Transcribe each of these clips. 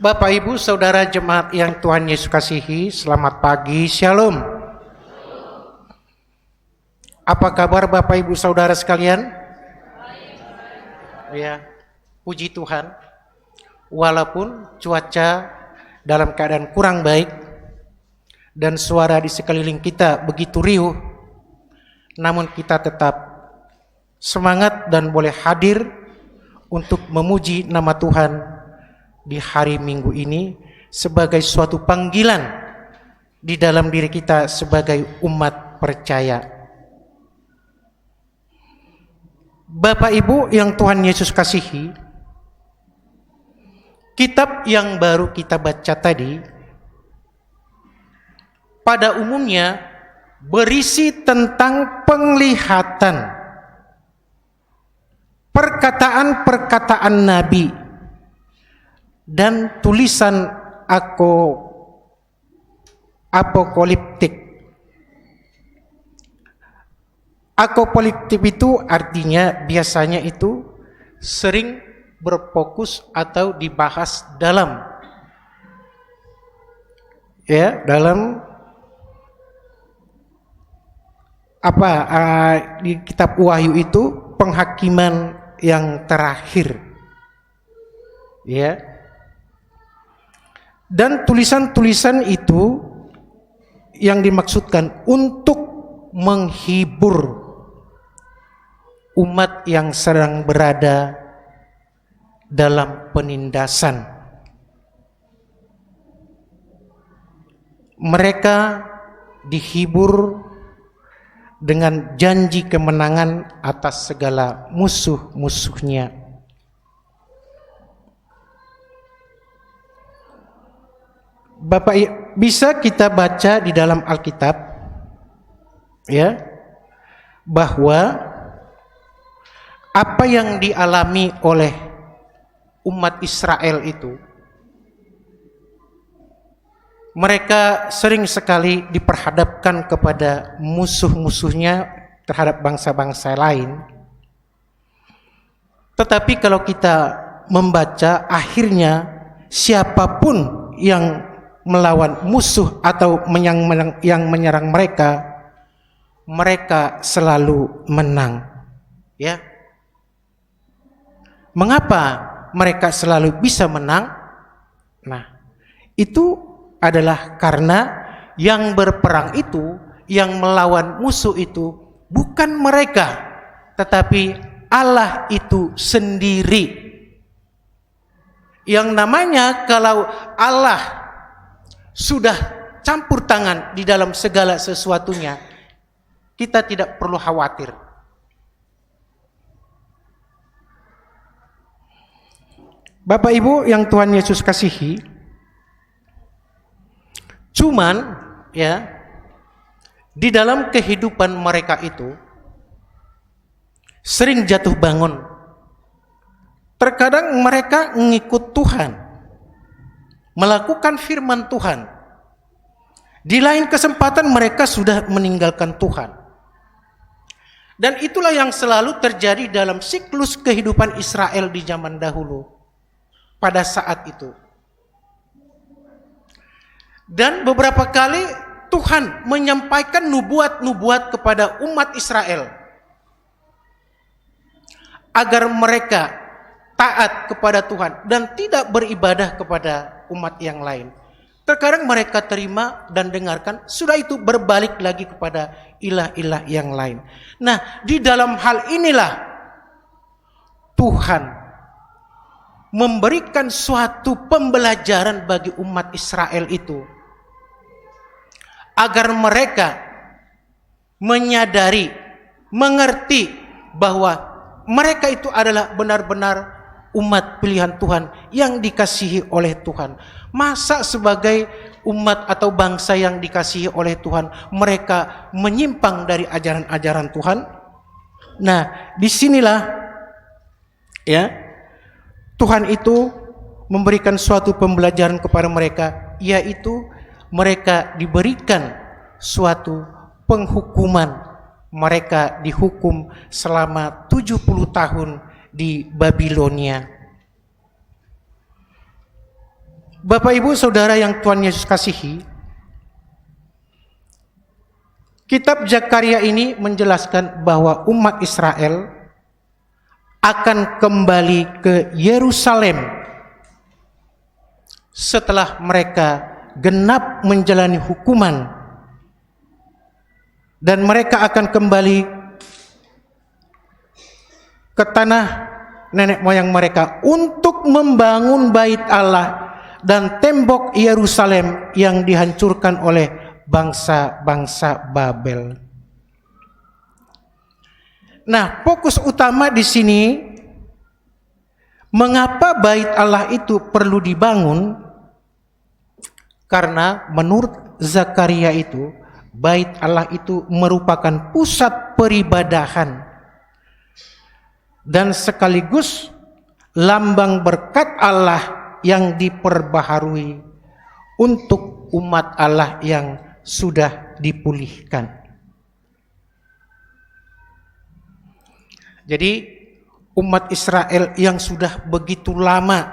Bapak Ibu Saudara jemaat yang Tuhan Yesus kasihi, selamat pagi, Shalom. Apa kabar Bapak Ibu Saudara sekalian? Ya, puji Tuhan. Walaupun cuaca dalam keadaan kurang baik dan suara di sekeliling kita begitu riuh, namun kita tetap semangat dan boleh hadir untuk memuji nama Tuhan di hari Minggu ini sebagai suatu panggilan di dalam diri kita sebagai umat percaya. Bapak Ibu yang Tuhan Yesus kasihi, kitab yang baru kita baca tadi pada umumnya berisi tentang penglihatan, perkataan-perkataan Nabi dan tulisan apokaliptik. Apokaliptik itu artinya biasanya itu sering berfokus atau dibahas dalam di kitab Wahyu itu penghakiman yang terakhir, ya. Dan tulisan-tulisan itu yang dimaksudkan untuk menghibur umat yang sedang berada dalam penindasan. Mereka dihibur dengan janji kemenangan atas segala musuh-musuhnya. Bapak, bisa kita baca di dalam Alkitab, ya, bahwa apa yang dialami oleh umat Israel itu, mereka sering sekali diperhadapkan kepada musuh-musuhnya terhadap bangsa-bangsa lain. Tetapi kalau kita membaca, akhirnya siapapun yang melawan musuh atau yang menyerang mereka, mereka selalu menang. Ya. Mengapa mereka selalu bisa menang? Nah, itu adalah karena yang berperang itu, yang melawan musuh itu bukan mereka, tetapi Allah itu sendiri. Yang namanya kalau Allah sudah campur tangan di dalam segala sesuatunya, kita tidak perlu khawatir. Bapak Ibu yang Tuhan Yesus kasihi, cuman ya, di dalam kehidupan mereka itu sering jatuh bangun. Terkadang mereka mengikut Tuhan, melakukan firman Tuhan. Di lain kesempatan mereka sudah meninggalkan Tuhan. Dan itulah yang selalu terjadi dalam siklus kehidupan Israel di zaman dahulu pada saat itu. Dan beberapa kali Tuhan menyampaikan nubuat-nubuat kepada umat Israel agar mereka taat kepada Tuhan dan tidak beribadah kepada umat yang lain. Terkadang mereka terima dan dengarkan, sudah itu berbalik lagi kepada ilah-ilah yang lain. Nah, di dalam hal inilah Tuhan memberikan suatu pembelajaran bagi umat Israel itu, agar mereka menyadari, mengerti bahwa mereka itu adalah benar-benar umat pilihan Tuhan yang dikasihi oleh Tuhan. Masa sebagai umat atau bangsa yang dikasihi oleh Tuhan mereka menyimpang dari ajaran-ajaran Tuhan? Nah, disinilah ya, Tuhan itu memberikan suatu pembelajaran kepada mereka, yaitu mereka diberikan suatu penghukuman. Mereka dihukum selama 70 tahun di Babilonia. Bapak Ibu Saudara yang Tuhan Yesus kasihi, kitab Zakaria ini menjelaskan bahwa umat Israel akan kembali ke Yerusalem setelah mereka genap menjalani hukuman, dan mereka akan kembali ke tanah nenek moyang mereka untuk membangun bait Allah dan tembok Yerusalem yang dihancurkan oleh bangsa-bangsa Babel. Nah, fokus utama di sini, mengapa bait Allah itu perlu dibangun? Karena menurut Zakaria itu, bait Allah itu merupakan pusat peribadahan dan sekaligus lambang berkat Allah yang diperbaharui untuk umat Allah yang sudah dipulihkan. Jadi umat Israel yang sudah begitu lama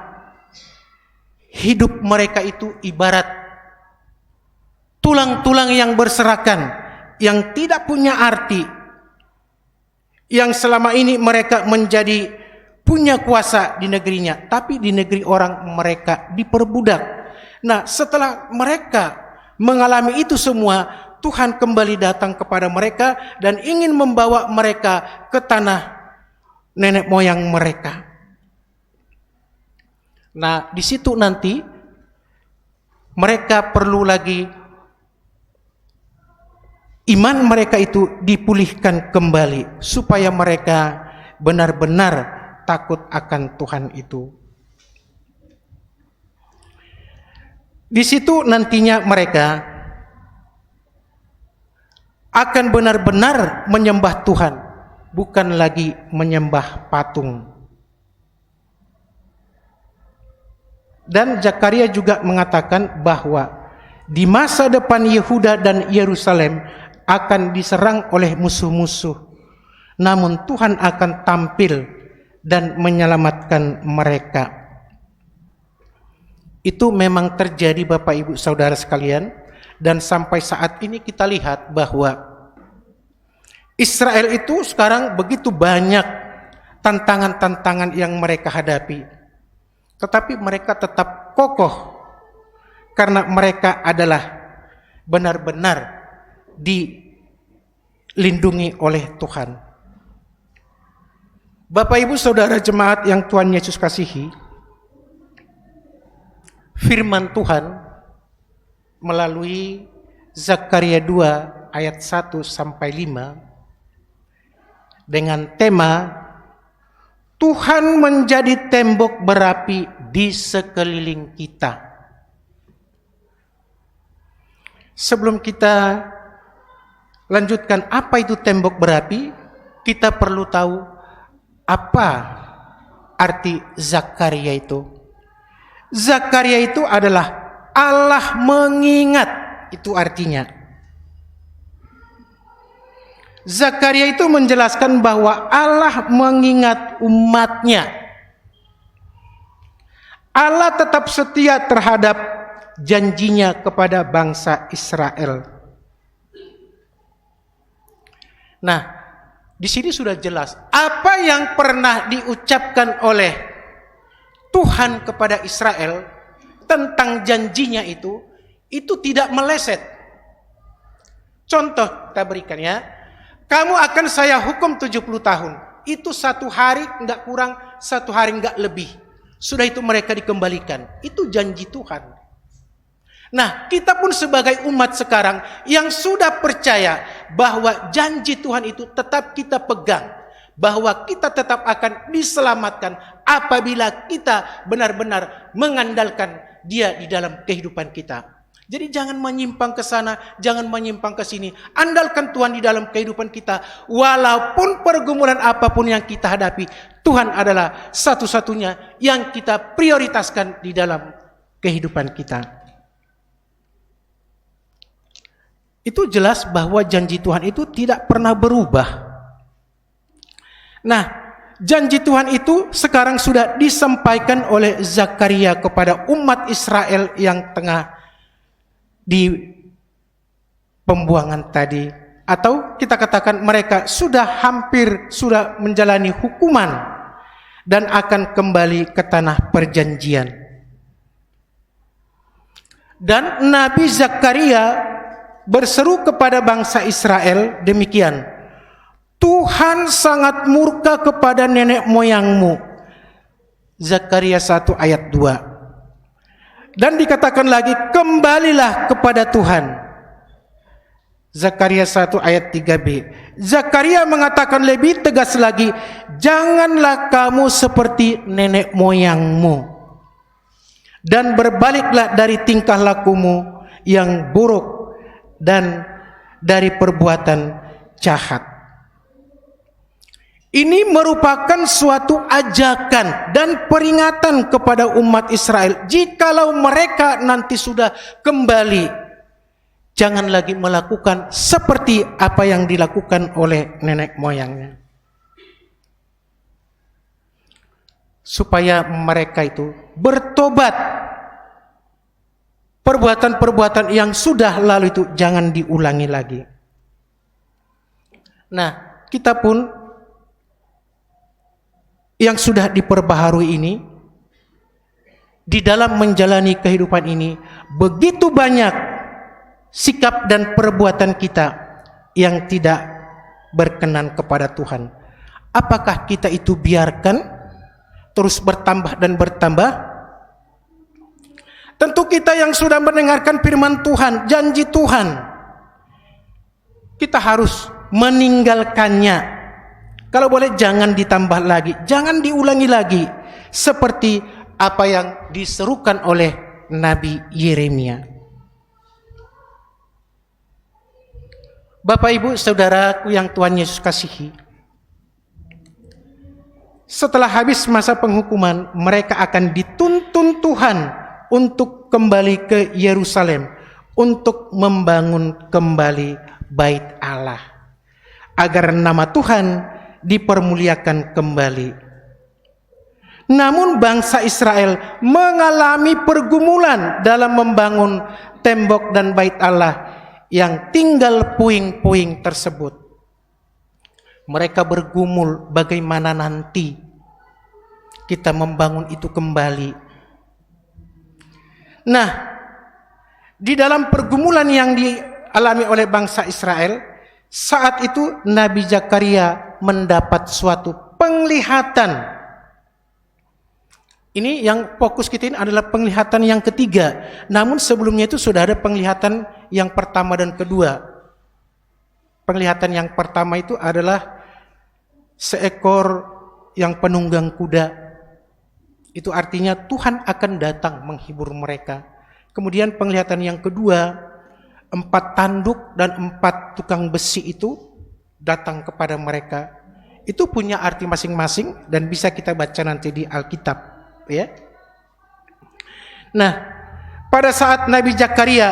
hidup mereka itu ibarat tulang-tulang yang berserakan, yang tidak punya arti, yang selama ini mereka menjadi punya kuasa di negerinya, tapi di negeri orang mereka diperbudak. Nah, setelah mereka mengalami itu semua, Tuhan kembali datang kepada mereka dan ingin membawa mereka ke tanah nenek moyang mereka. Nah, di situ nanti mereka perlu lagi iman mereka itu dipulihkan kembali supaya mereka benar-benar takut akan Tuhan itu. Di situ nantinya mereka akan benar-benar menyembah Tuhan, bukan lagi menyembah patung. Dan Zakaria juga mengatakan bahwa di masa depan Yehuda dan Yerusalem akan diserang oleh musuh-musuh, namun Tuhan akan tampil dan menyelamatkan mereka. Itu memang terjadi Bapak Ibu Saudara sekalian, dan sampai saat ini kita lihat bahwa Israel itu sekarang begitu banyak tantangan-tantangan yang mereka hadapi, tetapi mereka tetap kokoh karena mereka adalah benar-benar dilindungi oleh Tuhan. Bapak Ibu Saudara jemaat yang Tuhan Yesus kasihi, firman Tuhan melalui Zakaria 2 ayat 1 sampai 5 dengan tema Tuhan menjadi tembok berapi di sekeliling kita. Sebelum kita lanjutkan apa itu tembok berapi, kita perlu tahu apa arti Zakaria itu. Zakaria itu adalah Allah mengingat, itu artinya. Zakaria itu menjelaskan bahwa Allah mengingat umatnya. Allah tetap setia terhadap janjinya kepada bangsa Israel. Nah, di sini sudah jelas apa yang pernah diucapkan oleh Tuhan kepada Israel tentang janjinya itu tidak meleset. Contoh kita berikan ya. Kamu akan saya hukum 70 tahun. Itu 1 hari enggak kurang, 1 hari enggak lebih. Sudah itu mereka dikembalikan. Itu janji Tuhan. Nah, kita pun sebagai umat sekarang yang sudah percaya bahwa janji Tuhan itu tetap kita pegang, bahwa kita tetap akan diselamatkan apabila kita benar-benar mengandalkan Dia di dalam kehidupan kita. Jadi jangan menyimpang ke sana, jangan menyimpang ke sini. Andalkan Tuhan di dalam kehidupan kita. Walaupun pergumulan apapun yang kita hadapi, Tuhan adalah satu-satunya yang kita prioritaskan di dalam kehidupan kita. Itu jelas bahwa janji Tuhan itu tidak pernah berubah. Nah, Janji Tuhan itu sekarang sudah disampaikan oleh Zakaria kepada umat Israel yang tengah di pembuangan tadi, atau kita katakan mereka sudah menjalani hukuman dan akan kembali ke tanah perjanjian. Dan Nabi Zakaria berseru kepada bangsa Israel demikian, Tuhan sangat murka kepada nenek moyangmu. Zakaria 1 ayat 2. Dan dikatakan lagi, kembalilah kepada Tuhan. Zakaria 1 ayat 3b. Zakaria mengatakan lebih tegas lagi, janganlah kamu seperti nenek moyangmu, dan berbaliklah dari tingkah lakumu yang buruk dan dari perbuatan jahat. Ini merupakan suatu ajakan dan peringatan kepada umat Israel. Jikalau mereka nanti sudah kembali, jangan lagi melakukan seperti apa yang dilakukan oleh nenek moyangnya. Supaya mereka itu bertobat. Perbuatan-perbuatan yang sudah lalu itu jangan diulangi lagi. Nah, kita pun yang sudah diperbaharui ini, di dalam menjalani kehidupan ini, begitu banyak sikap dan perbuatan kita yang tidak berkenan kepada Tuhan. Apakah kita itu biarkan terus bertambah dan bertambah? Tentu kita yang sudah mendengarkan firman Tuhan, janji Tuhan, kita harus meninggalkannya. Kalau boleh jangan ditambah lagi, jangan diulangi lagi seperti apa yang diserukan oleh Nabi Yeremia. Bapak Ibu Saudaraku yang Tuhan Yesus kasihi, setelah habis masa penghukuman, mereka akan dituntun Tuhan untuk kembali ke Yerusalem, untuk membangun kembali bait Allah, agar nama Tuhan dipermuliakan kembali. Namun bangsa Israel mengalami pergumulan dalam membangun tembok dan bait Allah yang tinggal puing-puing tersebut. Mereka bergumul bagaimana nanti kita membangun itu kembali. Nah, di dalam pergumulan yang dialami oleh bangsa Israel, saat itu Nabi Zakaria mendapat suatu penglihatan. Ini yang fokus kita ini adalah penglihatan yang ketiga. Namun sebelumnya itu sudah ada penglihatan yang pertama dan kedua. Penglihatan yang pertama itu adalah seekor yang penunggang kuda. Itu artinya Tuhan akan datang menghibur mereka. Kemudian penglihatan yang kedua, 4 tanduk dan 4 tukang besi itu datang kepada mereka. Itu punya arti masing-masing dan bisa kita baca nanti di Alkitab, ya. Nah, pada saat Nabi Zakaria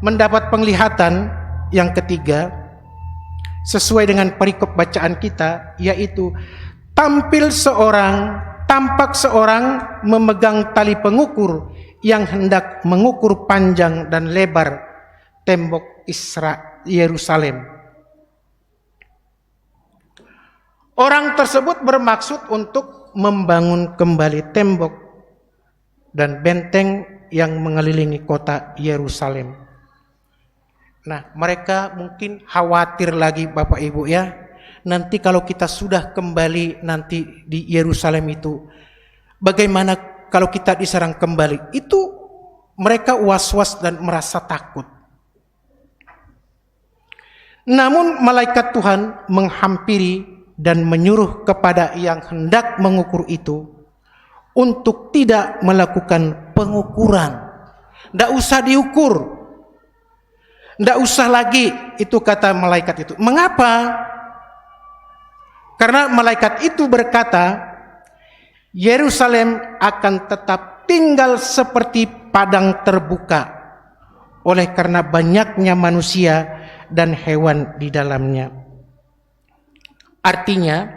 mendapat penglihatan yang ketiga, sesuai dengan perikop bacaan kita, yaitu tampak seorang memegang tali pengukur yang hendak mengukur panjang dan lebar tembok Yerusalem. Orang tersebut bermaksud untuk membangun kembali tembok dan benteng yang mengelilingi kota Yerusalem. Nah, mereka mungkin khawatir lagi Bapak Ibu ya. Nanti kalau kita sudah kembali nanti di Yerusalem itu, bagaimana kalau kita diserang kembali? Itu mereka was-was dan merasa takut. Namun malaikat Tuhan menghampiri dan menyuruh kepada yang hendak mengukur itu untuk tidak melakukan pengukuran. Tidak usah diukur. Tidak usah lagi, itu kata malaikat itu. Mengapa? Karena malaikat itu berkata, Yerusalem akan tetap tinggal seperti padang terbuka oleh karena banyaknya manusia dan hewan di dalamnya. Artinya,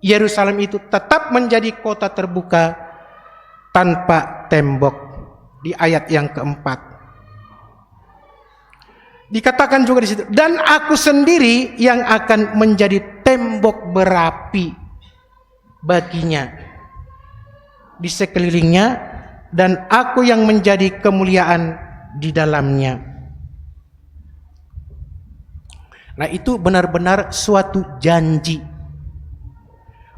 Yerusalem itu tetap menjadi kota terbuka tanpa tembok. Di ayat yang keempat dikatakan juga di situ, dan aku sendiri yang akan menjadi tembok berapi baginya di sekelilingnya, dan aku yang menjadi kemuliaan di dalamnya. Nah, itu benar-benar suatu janji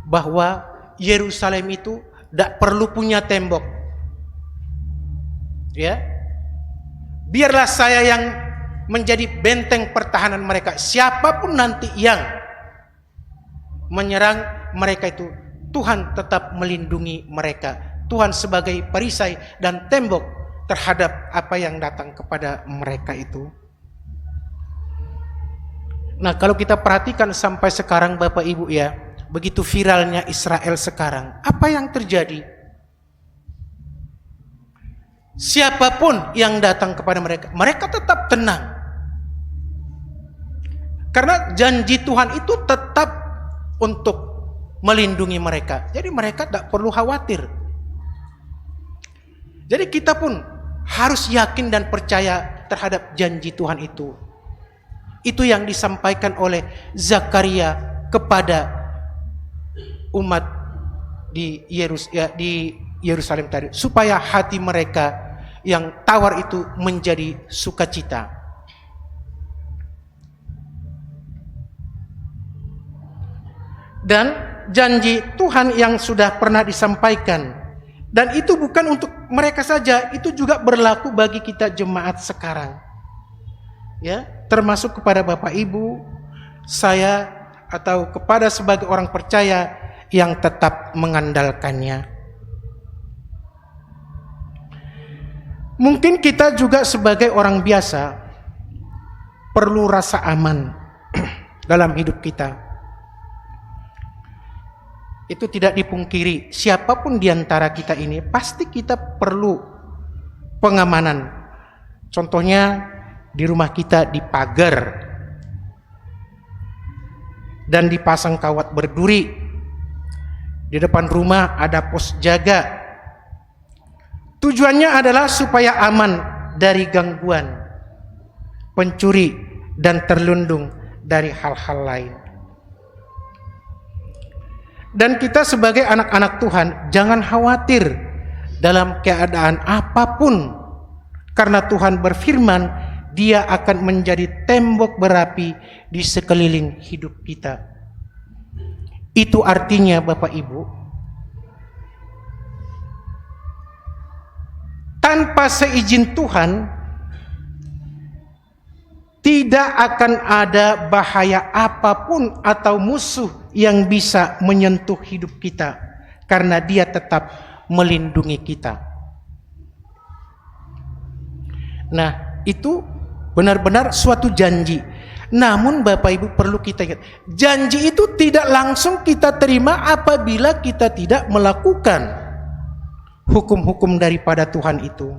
bahwa Yerusalem itu tidak perlu punya tembok. Ya, biarlah saya yang menjadi benteng pertahanan mereka. Siapapun nanti yang menyerang mereka itu, Tuhan tetap melindungi mereka. Tuhan sebagai perisai dan tembok terhadap apa yang datang kepada mereka itu. Nah, kalau kita perhatikan sampai sekarang Bapak Ibu ya, begitu viralnya Israel sekarang, apa yang terjadi? Siapapun yang datang kepada mereka, mereka tetap tenang. Karena janji Tuhan itu tetap untuk melindungi mereka. Jadi mereka tidak perlu khawatir. Jadi kita pun harus yakin dan percaya terhadap janji Tuhan itu. Itu yang disampaikan oleh Zakaria kepada umat di Yerusalem tadi, supaya hati mereka yang tawar itu menjadi sukacita. Dan janji Tuhan yang sudah pernah disampaikan, dan itu bukan untuk mereka saja, itu juga berlaku bagi kita jemaat sekarang. Ya, termasuk kepada Bapak Ibu, saya, atau kepada sebagai orang percaya yang tetap mengandalkannya. Mungkin kita juga sebagai orang biasa perlu rasa aman dalam hidup kita. Itu tidak dipungkiri, siapapun di antara kita ini pasti kita perlu pengamanan. Contohnya di rumah kita dipagar dan dipasang kawat berduri. Di depan rumah ada pos jaga. Tujuannya adalah supaya aman dari gangguan, pencuri, dan terlindung dari hal-hal lain. Dan kita sebagai anak-anak Tuhan jangan khawatir dalam keadaan apapun, karena Tuhan berfirman Dia akan menjadi tembok berapi di sekeliling hidup kita. Itu artinya Bapak Ibu, tanpa seizin Tuhan tidak akan ada bahaya apapun atau musuh yang bisa menyentuh hidup kita, karena Dia tetap melindungi kita. Nah, itu benar-benar suatu janji. Namun Bapak Ibu perlu kita ingat, janji itu tidak langsung kita terima apabila kita tidak melakukan hukum-hukum daripada Tuhan itu.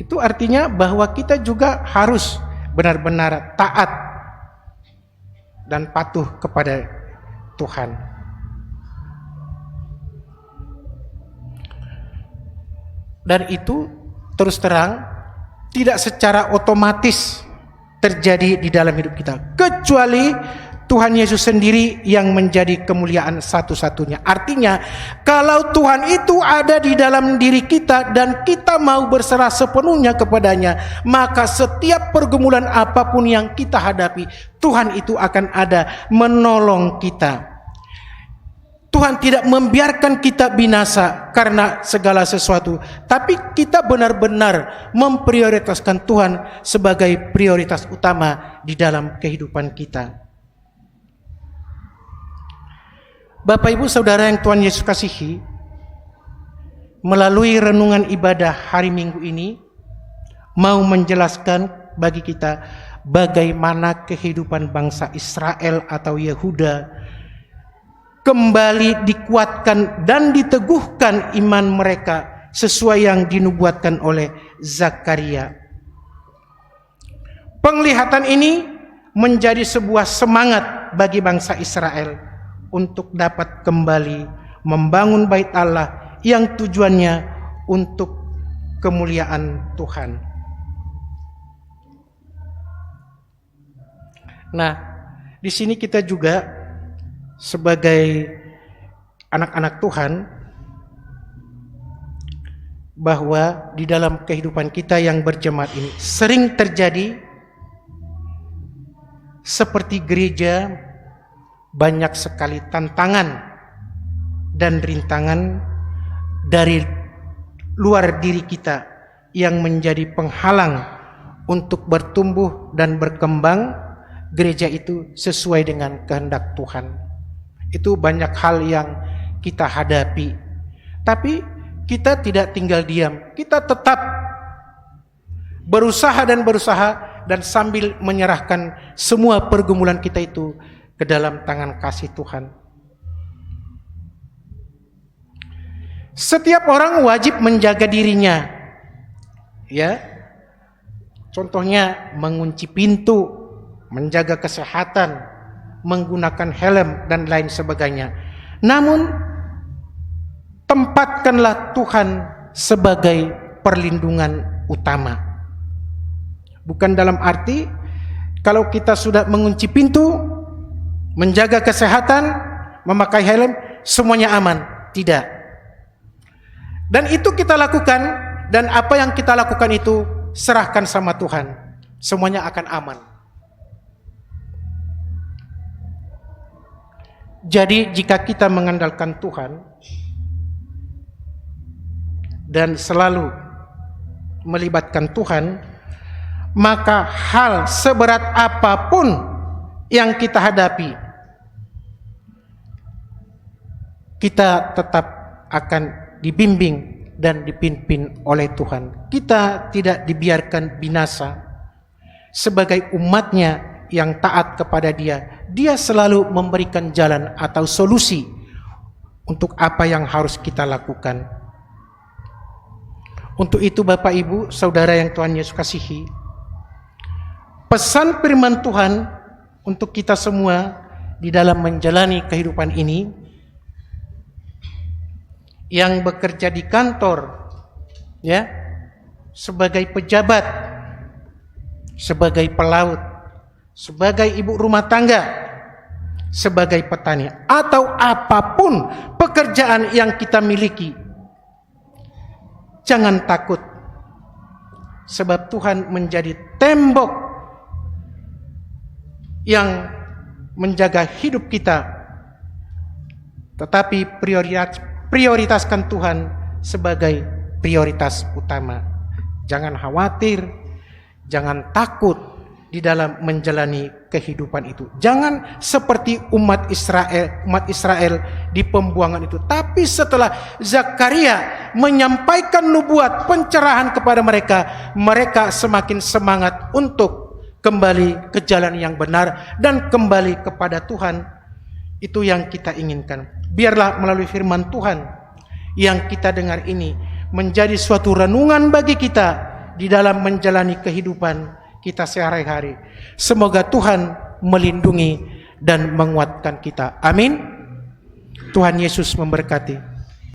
Itu artinya bahwa kita juga harus benar-benar taat dan patuh kepada Tuhan. Dan itu terus terang tidak secara otomatis terjadi di dalam hidup kita, kecuali Tuhan Yesus sendiri yang menjadi kemuliaan satu-satunya. Artinya, kalau Tuhan itu ada di dalam diri kita dan kita mau berserah sepenuhnya kepadanya, maka setiap pergumulan apapun yang kita hadapi, Tuhan itu akan ada menolong kita. Tuhan tidak membiarkan kita binasa karena segala sesuatu, tapi kita benar-benar memprioritaskan Tuhan sebagai prioritas utama di dalam kehidupan kita. Bapak Ibu Saudara yang Tuhan Yesus kasihi, melalui renungan ibadah hari Minggu ini mau menjelaskan bagi kita bagaimana kehidupan bangsa Israel atau Yehuda kembali dikuatkan dan diteguhkan iman mereka sesuai yang dinubuatkan oleh Zakaria. Penglihatan ini menjadi sebuah semangat bagi bangsa Israel untuk dapat kembali membangun bait Allah yang tujuannya untuk kemuliaan Tuhan. Nah, di sini kita juga sebagai anak-anak Tuhan, bahwa di dalam kehidupan kita yang berjemaat ini sering terjadi seperti gereja, banyak sekali tantangan dan rintangan dari luar diri kita yang menjadi penghalang untuk bertumbuh dan berkembang gereja itu sesuai dengan kehendak Tuhan. Itu banyak hal yang kita hadapi, tapi kita tidak tinggal diam, kita tetap berusaha dan sambil menyerahkan semua pergumulan kita itu ke dalam tangan kasih Tuhan. Setiap orang wajib menjaga dirinya, ya. Contohnya mengunci pintu, menjaga kesehatan, menggunakan helm dan lain sebagainya. Namun tempatkanlah Tuhan sebagai perlindungan utama. Bukan dalam arti kalau kita sudah mengunci pintu, menjaga kesehatan, memakai helm, semuanya aman. Tidak. Dan itu kita lakukan, dan apa yang kita lakukan itu serahkan sama Tuhan. Semuanya akan aman. Jadi jika kita mengandalkan Tuhan dan selalu melibatkan Tuhan, maka hal seberat apapun yang kita hadapi, kita tetap akan dibimbing dan dipimpin oleh Tuhan. Kita tidak dibiarkan binasa. Sebagai umatnya yang taat kepada Dia, Dia selalu memberikan jalan atau solusi untuk apa yang harus kita lakukan. Untuk itu Bapak Ibu, Saudara yang Tuhan Yesus kasihi, pesan firman Tuhan untuk kita semua di dalam menjalani kehidupan ini, yang bekerja di kantor, ya, sebagai pejabat, sebagai pelaut, sebagai ibu rumah tangga, sebagai petani, atau apapun pekerjaan yang kita miliki, jangan takut, sebab Tuhan menjadi tembok yang menjaga hidup kita. Tetapi prioritaskan Tuhan sebagai prioritas utama. Jangan khawatir, jangan takut di dalam menjalani kehidupan itu. Jangan seperti umat Israel di pembuangan itu. Tapi setelah Zakaria menyampaikan nubuat pencerahan kepada mereka, mereka semakin semangat untuk kembali ke jalan yang benar dan kembali kepada Tuhan. Itu yang kita inginkan. Biarlah melalui firman Tuhan yang kita dengar ini menjadi suatu renungan bagi kita di dalam menjalani kehidupan kita sehari-hari. Semoga Tuhan melindungi dan menguatkan kita. Amin. Tuhan Yesus memberkati.